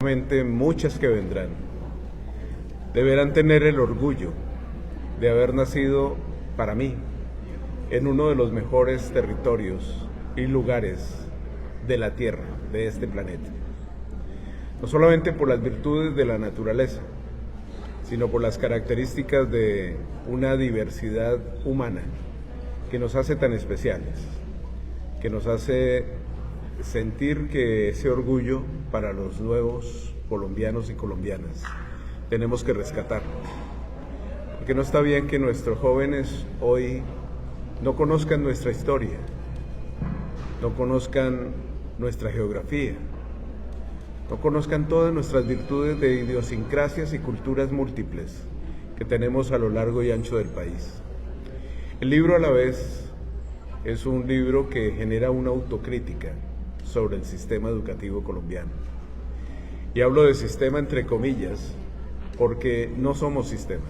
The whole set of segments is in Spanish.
Muchas que vendrán, deberán tener el orgullo de haber nacido, para mí, en uno de los mejores territorios y lugares de la Tierra, de este planeta. No solamente por las virtudes de la naturaleza, sino por las características de una diversidad humana que nos hace tan especiales, que nos hace sentir que ese orgullo para los nuevos colombianos y colombianas tenemos que rescatarlo. Porque no está bien que nuestros jóvenes hoy no conozcan nuestra historia, no conozcan nuestra geografía, no conozcan todas nuestras virtudes de idiosincrasias y culturas múltiples que tenemos a lo largo y ancho del país. El libro a la vez es un libro que genera una autocrítica sobre el sistema educativo colombiano. Y hablo de sistema entre comillas, porque no somos sistema.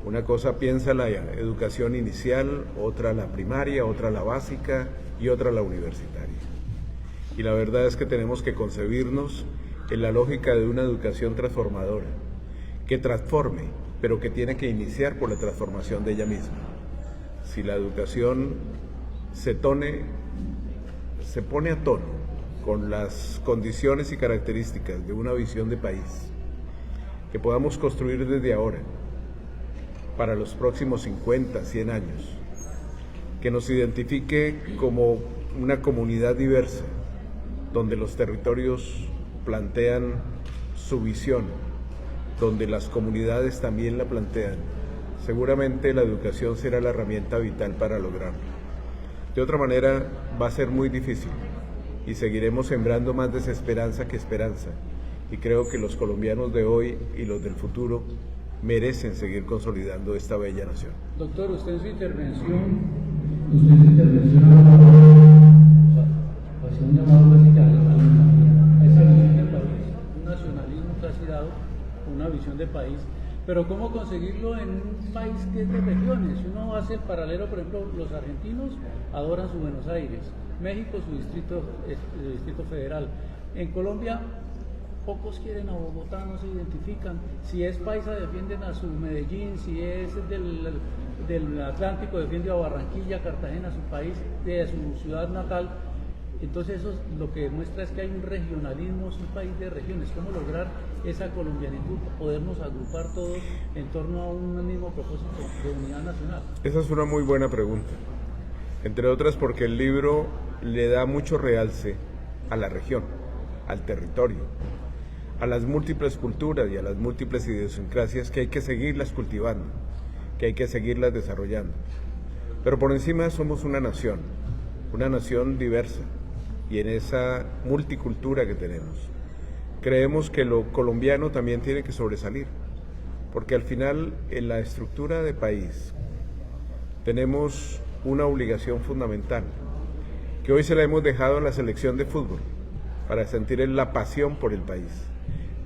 Una cosa piensa la educación inicial, otra la primaria, otra la básica y otra la universitaria. Y la verdad es que tenemos que concebirnos en la lógica de una educación transformadora, que transforme, pero que tiene que iniciar por la transformación de ella misma. Si la educación se pone a tono con las condiciones y características de una visión de país que podamos construir desde ahora para los próximos 50, 100 años, que nos identifique como una comunidad diversa, donde los territorios plantean su visión, donde las comunidades también la plantean, seguramente la educación será la herramienta vital para lograrlo. De otra manera, va a ser muy difícil y seguiremos sembrando más desesperanza que esperanza. Y creo que los colombianos de hoy y los del futuro merecen seguir consolidando esta bella nación. Doctor, usted en su intervención hacía un llamado básicamente a esa visión del país, un nacionalismo casi dado, una visión de país. Pero ¿cómo conseguirlo en un país que es de regiones? Uno hace el paralelo, por ejemplo, los argentinos adoran su Buenos Aires, México su distrito federal. En Colombia pocos quieren a Bogotá, no se identifican. Si es paisa defienden a su Medellín, si es del Atlántico defiende a Barranquilla, Cartagena, su país, de su ciudad natal. Entonces eso lo que demuestra es que hay un regionalismo, es un país de regiones. ¿Cómo lograr esa colombianitud, podernos agrupar todos en torno a un mismo propósito de unidad nacional? Esa es una muy buena pregunta, entre otras porque el libro le da mucho realce a la región, al territorio, a las múltiples culturas y a las múltiples idiosincrasias que hay que seguirlas cultivando, que hay que seguirlas desarrollando. Pero por encima somos una nación diversa. Y en esa multicultura que tenemos, creemos que lo colombiano también tiene que sobresalir, porque al final en la estructura de país tenemos una obligación fundamental, que hoy se la hemos dejado a la selección de fútbol, para sentir la pasión por el país.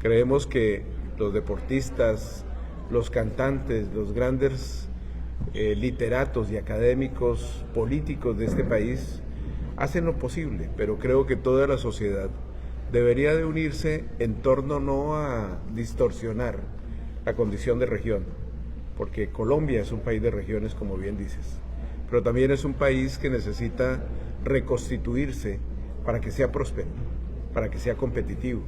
Creemos que los deportistas, los cantantes, los grandes literatos y académicos políticos de este país hacen lo posible, pero creo que toda la sociedad debería de unirse en torno no a distorsionar la condición de región, porque Colombia es un país de regiones, como bien dices, pero también es un país que necesita reconstituirse para que sea próspero, para que sea competitivo.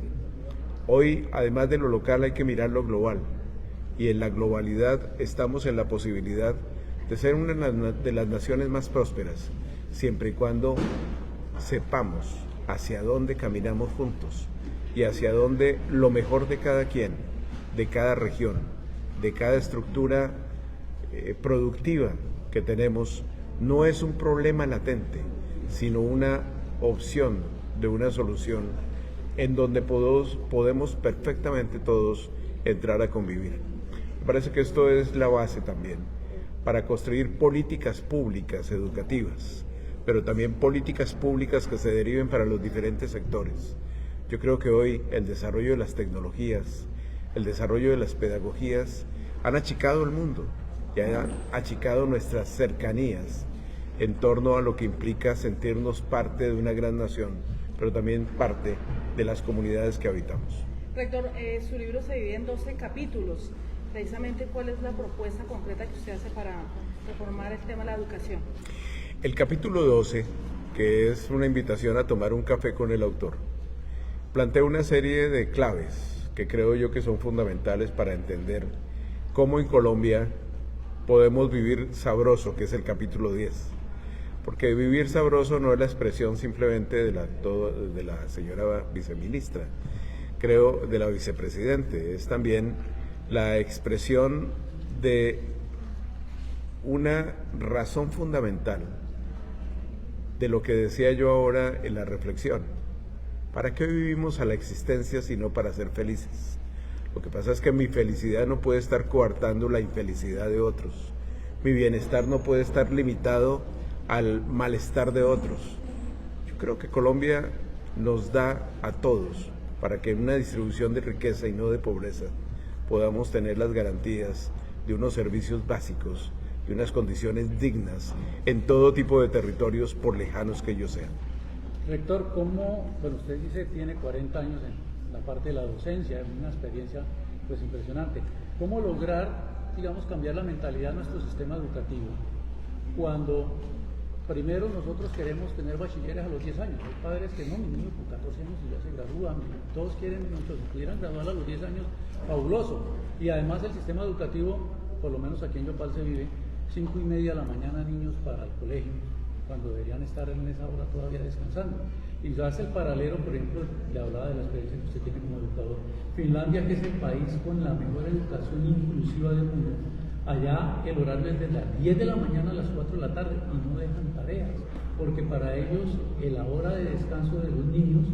Hoy, además de lo local, hay que mirar lo global, y en la globalidad estamos en la posibilidad de ser una de las naciones más prósperas, siempre y cuando sepamos hacia dónde caminamos juntos y hacia dónde lo mejor de cada quien, de cada región, de cada estructura productiva que tenemos, no es un problema latente, sino una opción de una solución en donde podemos perfectamente todos entrar a convivir. Me parece que esto es la base también para construir políticas públicas educativas, pero también políticas públicas que se deriven para los diferentes sectores. Yo creo que hoy el desarrollo de las tecnologías, el desarrollo de las pedagogías han achicado el mundo y han achicado nuestras cercanías en torno a lo que implica sentirnos parte de una gran nación, pero también parte de las comunidades que habitamos. Rector, su libro se divide en 12 capítulos. Precisamente, ¿cuál es la propuesta concreta que usted hace para reformar el tema de la educación? El capítulo 12, que es una invitación a tomar un café con el autor, plantea una serie de claves que creo yo que son fundamentales para entender cómo en Colombia podemos vivir sabroso, que es el capítulo 10. Porque vivir sabroso no es la expresión simplemente de la señora viceministra, creo, de la vicepresidente, es también la expresión de una razón fundamental de lo que decía yo ahora en la reflexión. ¿Para qué vivimos a la existencia sino para ser felices? Lo que pasa es que mi felicidad no puede estar coartando la infelicidad de otros. Mi bienestar no puede estar limitado al malestar de otros. Yo creo que Colombia nos da a todos para que en una distribución de riqueza y no de pobreza podamos tener las garantías de unos servicios básicos, de unas condiciones dignas en todo tipo de territorios, por lejanos que ellos sean. Rector, ¿cómo, bueno, usted dice tiene 40 años en la parte de la docencia, es una experiencia pues impresionante. ¿Cómo lograr, digamos, cambiar la mentalidad de nuestro sistema educativo cuando primero nosotros queremos tener bachilleres a los 10 años? Hay padres que no, mi niño con 14 años ya se gradúa, todos quieren, muchos si pudieran graduar a los 10 años, fabuloso. Y además el sistema educativo, por lo menos aquí en Yopal se vive, 5:30 de la mañana niños para el colegio, cuando deberían estar en esa hora todavía descansando. Y se hace el paralelo, por ejemplo, le hablaba de la experiencia que usted tiene como educador. Finlandia, que es el país con la mejor educación inclusiva del mundo, allá el horario es de las 10 de la mañana a las 4 de la tarde y no dejan tareas, porque para ellos la hora de descanso de los niños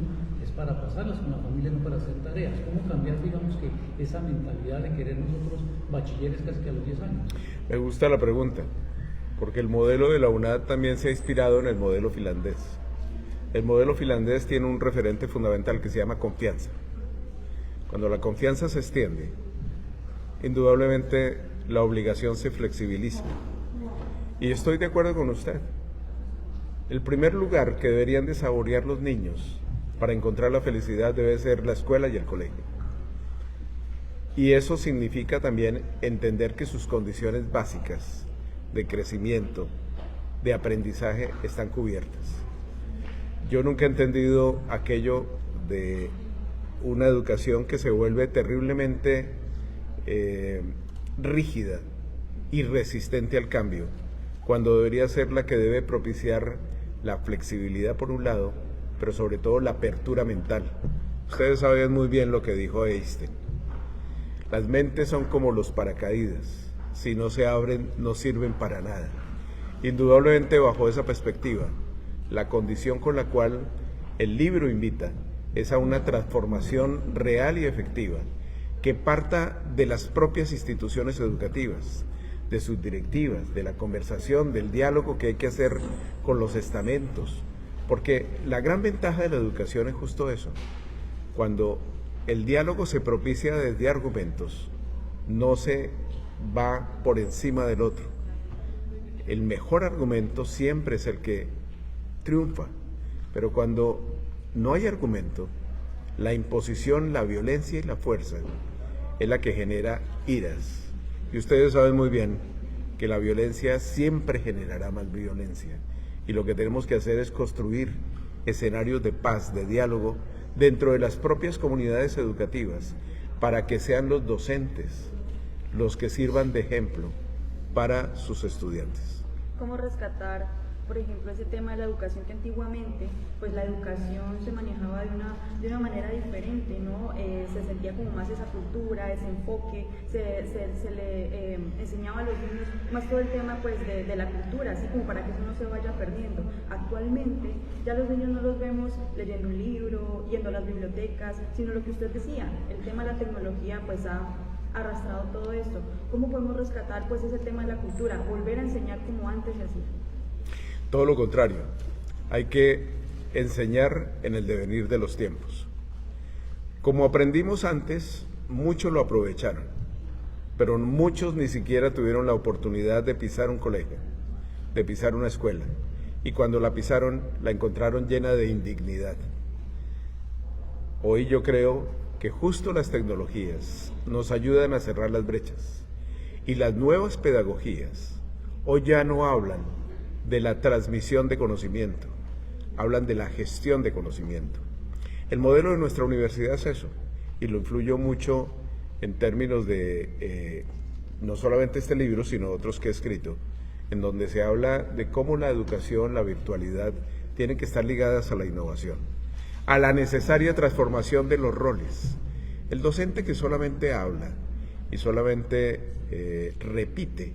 es para pasarlas con la familia, no para hacer tareas. ¿Cómo cambiar, digamos, que esa mentalidad de querer nosotros bachilleres casi que a los 10 años? Me gusta la pregunta, porque el modelo de la UNAD también se ha inspirado en el modelo finlandés. El modelo finlandés tiene un referente fundamental que se llama confianza. Cuando la confianza se extiende, indudablemente la obligación se flexibiliza. Y estoy de acuerdo con usted. El primer lugar que deberían de saborear los niños para encontrar la felicidad debe ser la escuela y el colegio. Y eso significa también entender que sus condiciones básicas de crecimiento, de aprendizaje, están cubiertas. Yo nunca he entendido aquello de una educación que se vuelve terriblemente rígida y resistente al cambio, cuando debería ser la que debe propiciar la flexibilidad por un lado, pero sobre todo la apertura mental. Ustedes saben muy bien lo que dijo Einstein. Las mentes son como los paracaídas, si no se abren no sirven para nada. Indudablemente, bajo esa perspectiva, la condición con la cual el libro invita es a una transformación real y efectiva que parta de las propias instituciones educativas, de sus directivas, de la conversación, del diálogo que hay que hacer con los estamentos, porque la gran ventaja de la educación es justo eso. Cuando el diálogo se propicia desde argumentos, no se va por encima del otro. El mejor argumento siempre es el que triunfa, pero cuando no hay argumento, la imposición, la violencia y la fuerza es la que genera iras. Y ustedes saben muy bien que la violencia siempre generará más violencia. Y lo que tenemos que hacer es construir escenarios de paz, de diálogo, dentro de las propias comunidades educativas, para que sean los docentes los que sirvan de ejemplo para sus estudiantes. ¿Cómo rescatar, por ejemplo, ese tema de la educación que antiguamente, pues la educación se manejaba de una manera diferente, ¿no? Se sentía como más esa cultura, ese enfoque, se le enseñaba a los niños más todo el tema pues de la cultura, así como para que eso no se vaya perdiendo. Actualmente ya los niños no los vemos leyendo un libro, yendo a las bibliotecas, sino lo que usted decía, el tema de la tecnología pues ha arrastrado todo esto. ¿Cómo podemos rescatar pues ese tema de la cultura, volver a enseñar como antes se hacía? Todo lo contrario, hay que enseñar en el devenir de los tiempos. Como aprendimos antes, muchos lo aprovecharon, pero muchos ni siquiera tuvieron la oportunidad de pisar un colegio, de pisar una escuela, y cuando la pisaron, la encontraron llena de indignidad. Hoy yo creo que justo las tecnologías nos ayudan a cerrar las brechas y las nuevas pedagogías hoy ya no hablan de la transmisión de conocimiento, hablan de la gestión de conocimiento. El modelo de nuestra universidad es eso, y lo influyó mucho en términos de no solamente este libro, sino otros que he escrito, en donde se habla de cómo la educación, la virtualidad, tienen que estar ligadas a la innovación, a la necesaria transformación de los roles. El docente que solamente habla y solamente repite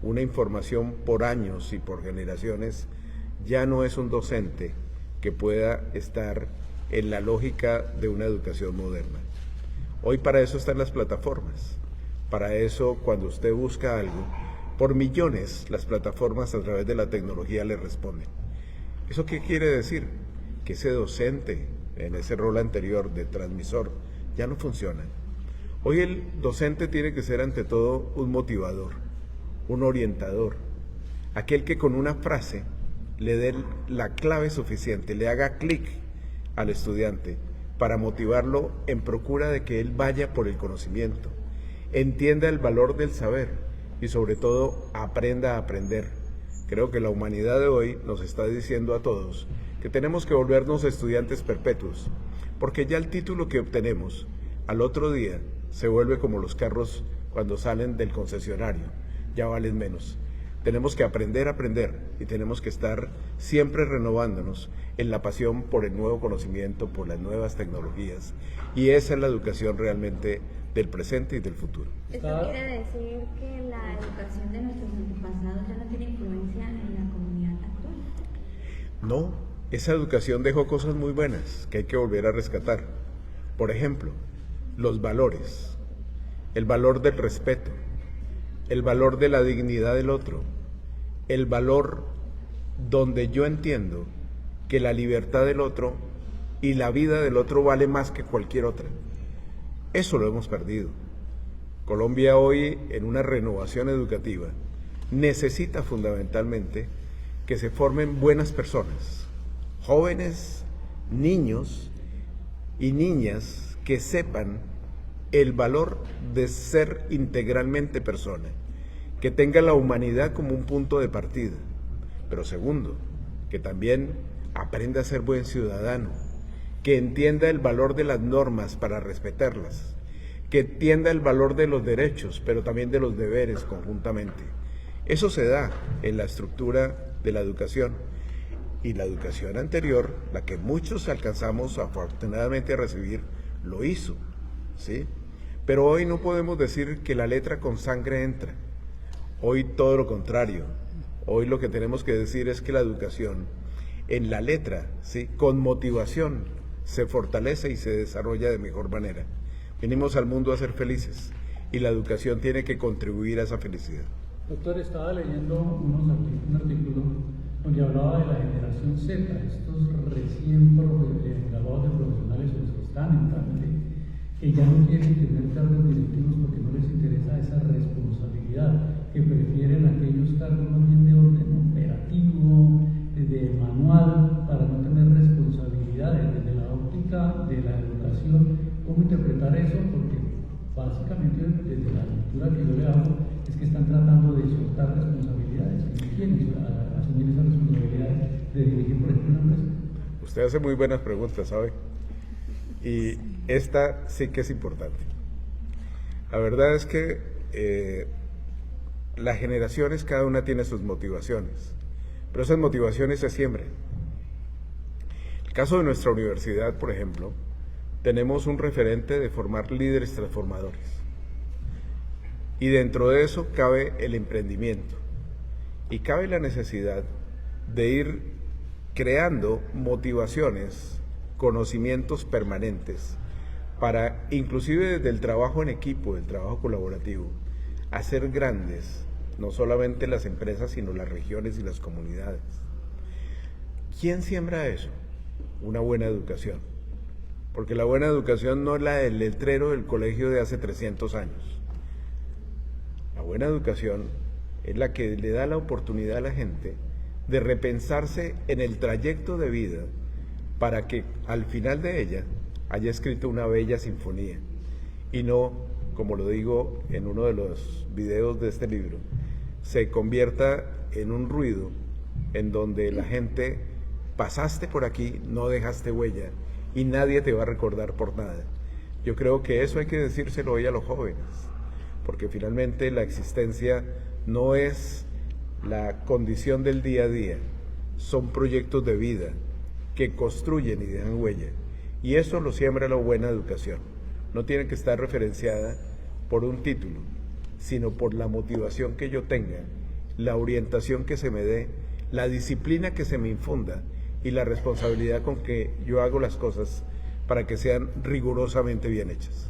una información por años y por generaciones, ya no es un docente que pueda estar en la lógica de una educación moderna. Hoy para eso están las plataformas. Para eso, cuando usted busca algo, por millones las plataformas a través de la tecnología le responden. ¿Eso qué quiere decir? Que ese docente en ese rol anterior de transmisor ya no funciona. Hoy el docente tiene que ser ante todo un motivador, un orientador, aquel que con una frase le dé la clave suficiente, le haga clic al estudiante para motivarlo en procura de que él vaya por el conocimiento, entienda el valor del saber y sobre todo aprenda a aprender. Creo que la humanidad de hoy nos está diciendo a todos que tenemos que volvernos estudiantes perpetuos, porque ya el título que obtenemos al otro día se vuelve como los carros cuando salen del concesionario, ya valen menos. Tenemos que aprender a aprender y tenemos que estar siempre renovándonos en la pasión por el nuevo conocimiento, por las nuevas tecnologías, y esa es la educación realmente del presente y del futuro. ¿Esto quiere decir que la educación de nuestros antepasados ya no tiene influencia en la comunidad actual? No, esa educación dejó cosas muy buenas que hay que volver a rescatar. Por ejemplo, los valores, el valor del respeto, el valor de la dignidad del otro, el valor donde yo entiendo que la libertad del otro y la vida del otro vale más que cualquier otra. Eso lo hemos perdido. Colombia hoy, en una renovación educativa, necesita fundamentalmente que se formen buenas personas, jóvenes, niños y niñas que sepan el valor de ser integralmente persona, que tenga la humanidad como un punto de partida, pero segundo, que también aprenda a ser buen ciudadano, que entienda el valor de las normas para respetarlas, que entienda el valor de los derechos, pero también de los deberes conjuntamente. Eso se da en la estructura de la educación, y la educación anterior, la que muchos alcanzamos afortunadamente a recibir, lo hizo, ¿sí? Pero hoy no podemos decir que la letra con sangre entra. Hoy todo lo contrario. Hoy lo que tenemos que decir es que la educación en la letra, ¿sí?, con motivación, se fortalece y se desarrolla de mejor manera. Venimos al mundo a ser felices y la educación tiene que contribuir a esa felicidad. Doctor, estaba leyendo un artículo donde hablaba de la generación Z, estos recién graduados de profesionales o los que están entrando, que ya no quieren tener cargos directivos porque no les interesa esa responsabilidad, que prefieren aquellos cargos más bien de orden operativo, de manual, para no tener responsabilidades. Desde la óptica de la educación, ¿cómo interpretar eso? Porque básicamente desde la lectura que yo le hago es que están tratando de soltar responsabilidades. ¿Quiénes asumir esas responsabilidades de dirigir, por ejemplo, una empresa? Usted hace muy buenas preguntas, ¿sabe? Y esta sí que es importante. La verdad es que las generaciones, cada una tiene sus motivaciones, pero esas motivaciones se siembran. El caso de nuestra universidad, por ejemplo, tenemos un referente de formar líderes transformadores. Y dentro de eso cabe el emprendimiento. Y cabe la necesidad de ir creando motivaciones, conocimientos permanentes, para, inclusive desde el trabajo en equipo, el trabajo colaborativo, hacer grandes, no solamente las empresas, sino las regiones y las comunidades. ¿Quién siembra eso? Una buena educación. Porque la buena educación no es la del letrero del colegio de hace 300 años. La buena educación es la que le da la oportunidad a la gente de repensarse en el trayecto de vida para que al final de ella haya escrito una bella sinfonía y no, como lo digo en uno de los videos de este libro, se convierta en un ruido en donde la gente, pasaste por aquí, no dejaste huella y nadie te va a recordar por nada. Yo creo que eso hay que decírselo hoy a los jóvenes, porque finalmente la existencia no es la condición del día a día, son proyectos de vida que construyen y dejan huella, y eso lo siembra la buena educación. No tiene que estar referenciada por un título, sino por la motivación que yo tenga, la orientación que se me dé, la disciplina que se me infunda y la responsabilidad con que yo hago las cosas para que sean rigurosamente bien hechas.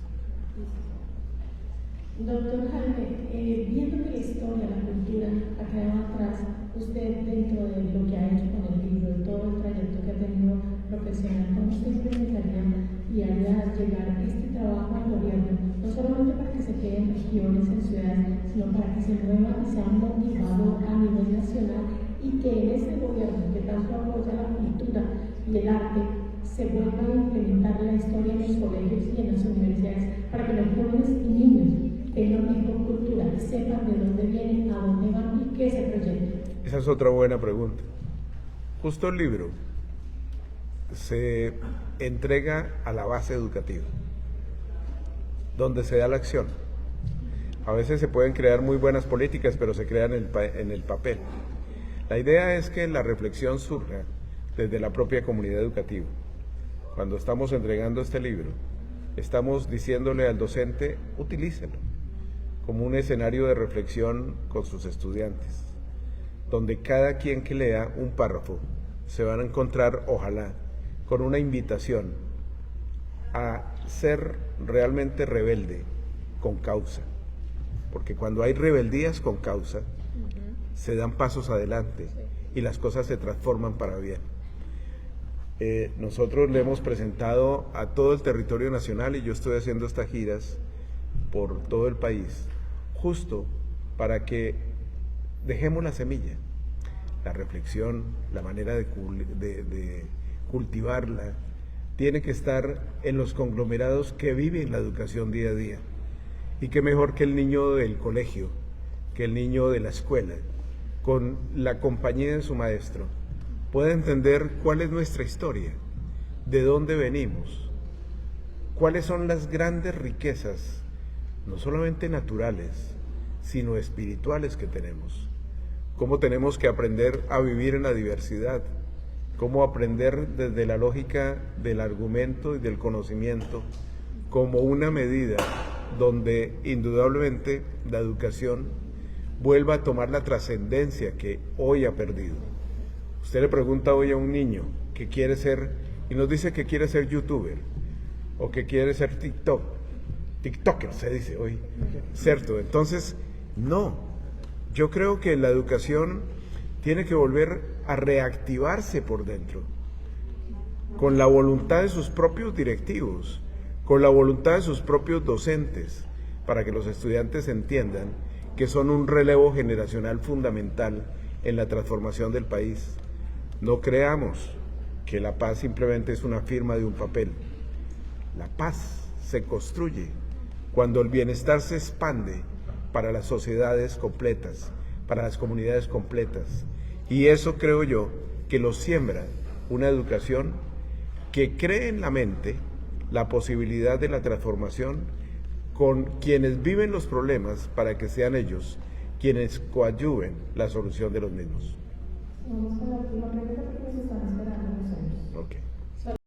Doctor Jaime, viendo que la historia, la cultura ha quedado atrás, usted dentro de lo que ha hecho con el libro y todo el trayecto que ha tenido profesional, ¿cómo usted implementaría y haría llegar este trabajo al gobierno? No solamente para que se quede en regiones, en ciudades, sino para que se mueva y sea motivado a nivel nacional y que en este gobierno que tanto apoya la cultura y el arte se vuelva a implementar la historia en los colegios y en las universidades para que los jóvenes y niños tengan mejor cultura, sepan de dónde vienen, a dónde van y qué es el proyecto. Esa es otra buena pregunta. Justo el libro se entrega a la base educativa, donde se da la acción. A veces se pueden crear muy buenas políticas, pero se crean en el papel. La idea es que la reflexión surja desde la propia comunidad educativa. Cuando estamos entregando este libro, estamos diciéndole al docente, utilícelo como un escenario de reflexión con sus estudiantes, donde cada quien que lea un párrafo se van a encontrar, ojalá, con una invitación a ser realmente rebelde con causa, porque cuando hay rebeldías con causa, se dan pasos adelante y las cosas se transforman para bien. Nosotros le hemos presentado a todo el territorio nacional y yo estoy haciendo estas giras por todo el país, justo para que dejemos la semilla, la reflexión, la manera de cultivarla, tiene que estar en los conglomerados que viven la educación día a día. Y qué mejor que el niño del colegio, que el niño de la escuela, con la compañía de su maestro, pueda entender cuál es nuestra historia, de dónde venimos, cuáles son las grandes riquezas, no solamente naturales, sino espirituales que tenemos, cómo tenemos que aprender a vivir en la diversidad, cómo aprender desde la lógica del argumento y del conocimiento como una medida donde indudablemente la educación vuelva a tomar la trascendencia que hoy ha perdido. Usted le pregunta hoy a un niño que quiere ser, y nos dice que quiere ser youtuber, o que quiere ser tiktoker se dice hoy, ¿cierto? Entonces, no, yo creo que la educación tiene que volver a reactivarse por dentro, con la voluntad de sus propios directivos, con la voluntad de sus propios docentes, para que los estudiantes entiendan que son un relevo generacional fundamental en la transformación del país. No creamos que la paz simplemente es una firma de un papel. La paz se construye cuando el bienestar se expande para las sociedades completas, para las comunidades completas. Y eso creo yo que lo siembra una educación que cree en la mente la posibilidad de la transformación con quienes viven los problemas para que sean ellos quienes coadyuven la solución de los mismos. Vamos a la última pregunta porque nos están esperando nosotros. Okay.